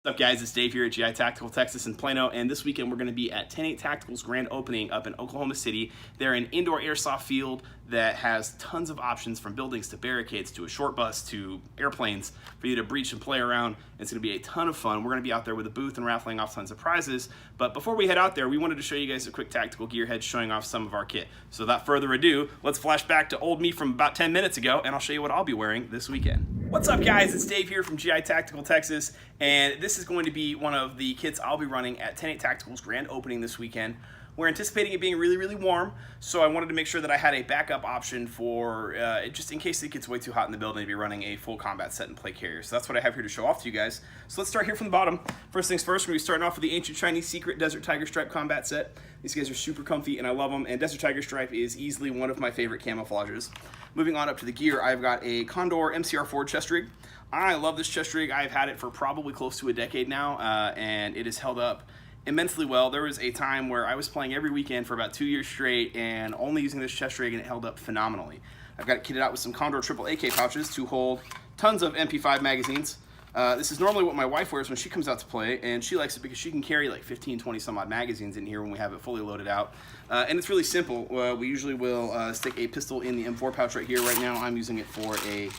What's up, guys? It's Dave here at GI Tactical Texas in Plano, and this weekend we're going to be at 10-8 Tactical's grand opening up in Oklahoma City. They're an indoor airsoft field that has tons of options, from buildings to barricades to a short bus to airplanes for you to breach and play around. It's going to be a ton of fun. We're going to be out there with a booth and raffling off tons of prizes. But before we head out there, we wanted to show you guys a quick tactical gearhead showing off some of our kit. So without further ado, let's flash back to old me from about 10 minutes ago, and I'll show you what I'll be wearing this weekend. What's up, guys? It's Dave here from GI Tactical Texas, and this is going to be one of the kits I'll be running at 10-8 Tactical's grand opening this weekend. We're anticipating it being really, really warm, so I wanted to make sure that I had a backup option for just in case it gets way too hot in the building to be running a full combat set and plate carrier. So that's what I have here to show off to you guys. So let's start here from the bottom. First things first, we're going to be starting off with the Ancient Chinese Secret Desert Tiger Stripe combat set. These guys are super comfy and I love them, and Desert Tiger Stripe is easily one of my favorite camouflages. Moving on up to the gear, I've got a Condor MCR4 chest rig. I love this chest rig. I've had it for probably close to a decade now, and it has held up immensely well. There was a time where I was playing every weekend for about 2 years straight and only using this chest rig, and it held up phenomenally. I've got it kitted out with some Condor triple AK pouches to hold tons of MP5 magazines. This is normally what my wife wears when she comes out to play, and she likes it because she can carry like 15, 20 some odd magazines in here when we have it fully loaded out. And it's really simple. We usually will stick a pistol in the M4 pouch right here. Right now I'm using it for a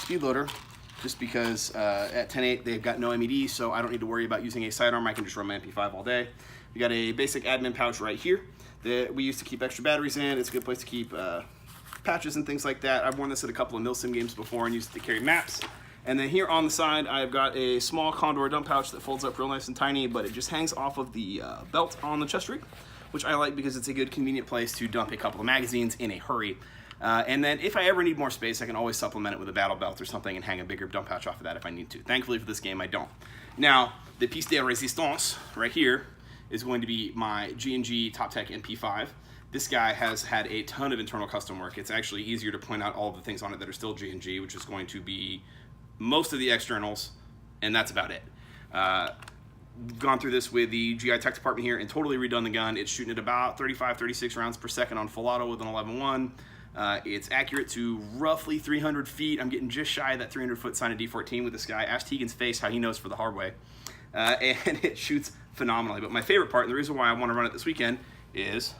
speed loader, just because at 10-8 they've got no MED, so I don't need to worry about using a sidearm. I can just run my MP5 all day. We got a basic admin pouch right here that we use to keep extra batteries in. It's a good place to keep patches and things like that. I've worn this at a couple of milsim games before and used it to carry maps. And then here on the side, I've got a small Condor dump pouch that folds up real nice and tiny, but it just hangs off of the belt on the chest rig, which I like because it's a good, convenient place to dump a couple of magazines in a hurry. And then if I ever need more space, I can always supplement it with a battle belt or something and hang a bigger dump pouch off of that if I need to. Thankfully for this game, I don't. Now, the piece de resistance right here is going to be my G&G Top Tech MP5. This guy has had a ton of internal custom work. It's actually easier to point out all of the things on it that are still G&G, which is going to be most of the externals, and that's about it. We've gone through this with the GI Tech department here and totally redone the gun. It's shooting at about 35, 36 rounds per second on full auto with an 11.1. It's accurate to roughly 300 feet. I'm getting just shy of that 300-foot sign of D14 with this guy. Ask Tegan's face how he knows for the hard way. And it shoots phenomenally. But my favorite part, and the reason why I want to run it this weekend, is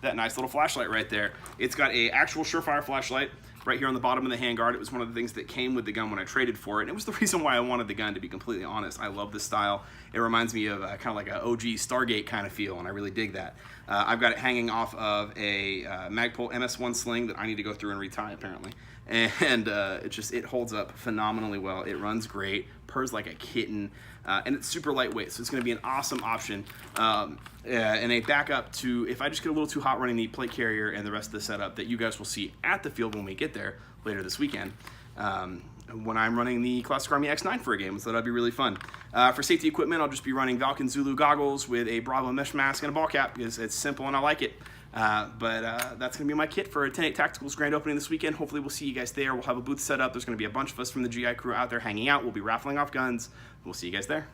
that nice little flashlight right there. It's got an actual Surefire flashlight right here on the bottom of the handguard. It was one of the things that came with the gun when I traded for it, and it was the reason why I wanted the gun, to be completely honest. I love this style. It reminds me of kind of like an OG Stargate kind of feel, and I really dig that. I've got it hanging off of a Magpul MS1 sling that I need to go through and retie, apparently. And it holds up phenomenally well. It runs great, purrs like a kitten, and it's super lightweight, so it's going to be an awesome option and a backup to if I just get a little too hot running the plate carrier and the rest of the setup that you guys will see at the field when we get there later this weekend. When I'm running the Classic Army X9 for a game, so that'll be really fun. For safety equipment, I'll just be running Valken Zulu goggles with a Bravo mesh mask and a ball cap because it's simple and I like it. That's going to be my kit for 10-8 Tactical's grand opening this weekend. Hopefully we'll see you guys there. We'll have a booth set up. There's going to be a bunch of us from the GI crew out there hanging out. We'll be raffling off guns. We'll see you guys there.